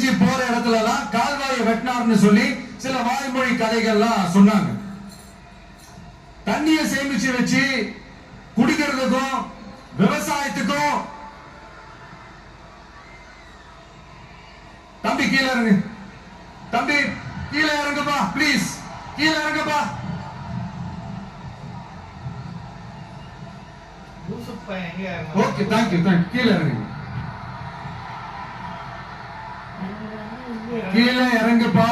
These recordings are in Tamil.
முடிஞ்சு போற இடத்துல எல்லாம் கால்வாயை வெட்டினார்னு சொல்லி சில வாய்மொழி கதைகள்லாம் சொன்னாங்க. தண்ணியை சேமிச்சு வச்சு குடிக்கிறதுக்கும் விவசாயத்துக்கும். தம்பி கீழே இறங்கு, தம்பி கீழே இறங்குப்பா, பிளீஸ் கீழே இறங்குப்பா. ஓகே, தேங்க்யூ, கீழே இறங்கு, கீழே இறங்குப்பா.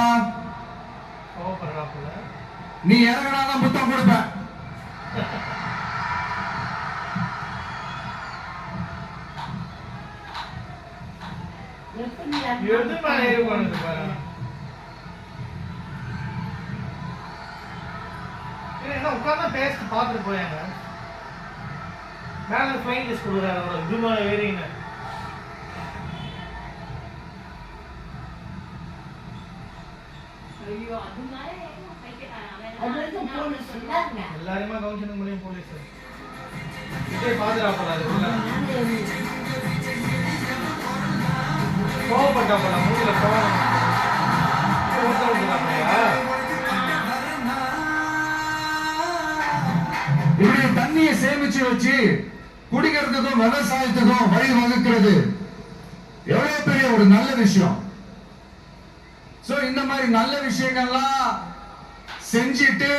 நீ இறங்கினாதான் புத்தம் கொடுப்பேன். உட்கார்ந்து பேசிட்டு பார்த்துட்டு போயாங்க. மேல ஃப்ளைட் லிஸ்ட் கொடுக்குறாரு, இது மேலே ஏறிங்க. எல்லாருமே கவனிச்சு முடியும். போலீஸ் பாதுகாப்பு கோவப்பட்டா போல மூல கோவம். இப்படி தண்ணியை சேமிச்சு வச்சு குடிக்கிறதுக்கும் விவசாயத்துக்கும் வழி வகுக்கிறது எவ்வளவு பெரிய ஒரு நல்ல விஷயம். சோ இந்த மாதிரி நல்ல விஷயங்கள்லாம் செஞ்சிட்டு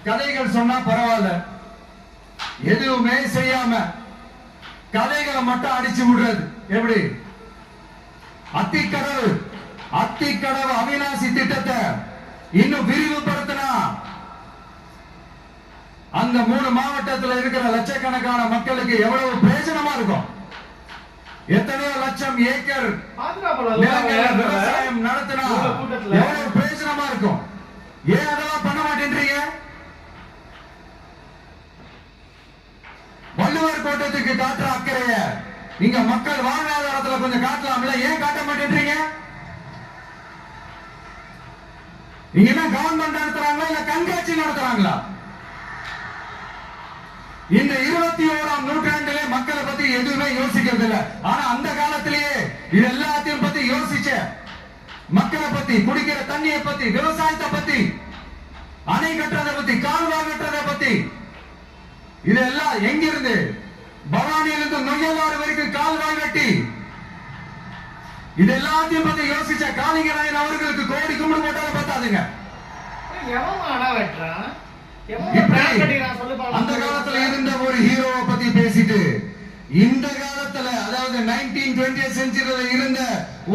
கதைகள் சொன்னா பரவாயில்ல, எதுவுமே செய்யாம கதைகளை மட்டும் அடிச்சு விடுறது எப்படி? அத்திக்கடவு அவிநாசி திட்டத்தை இன்னும் விரிவுபடுத்தினா அந்த 3 மாவட்டத்தில் இருக்கிற லட்சக்கணக்கான மக்களுக்கு எவ்வளவு பிரயோஜனமா இருக்கும். எத்தனையோ லட்சம் ஏக்கர் விவசாயம் நடத்தினா எவ்வளவு பிரயோஜனமா இருக்கும். ஏன் அதெல்லாம் பண்ண மாட்டேன்றீங்க? வள்ளுவர் கோட்டத்துக்கு காட்டுற அக்கறைய நீங்க மக்கள் வாழ்வாதாரத்துல கொஞ்சம் காட்டலாம்ல, ஏன் காட்ட மாட்டேன்றீங்க? நீங்க என்ன கவர்மெண்ட் நடத்துறாங்களா இல்ல கண்காட்சி நடத்துறாங்களா? இந்த 21ஆம் நூற்றாண்டிலே மக்களை பத்தி எதுவுமே யோசிக்கிறது இல்ல. ஆனா அந்த காலத்திலேயே இது எல்லாத்தையும் பத்தி யோசிச்ச, மக்களை பத்தி, குடிக்கிற தண்ணியை பத்தி, விவசாயத்தை பத்தி, அணை கட்டுறதை பத்தி, கால்வாய் கட்டுறதை பத்தி, இதெல்லாம் எங்கிருந்து? பவானியிலிருந்து நொய்யலாறு வரைக்கும் கால்வாய் வெட்டி இது எல்லாத்தையும் பத்தி யோசிச்ச காளிங்கராயன் அவர்களுக்கு கோடி கும்பிடு போட்டாலும் பத்தாதுங்க. அந்த காலத்துல இருந்த ஒரு ஹீரோவை பத்தி பேசிட்டு இந்த காலத்துல, அதாவது 1920th செஞ்சுரியில இருந்த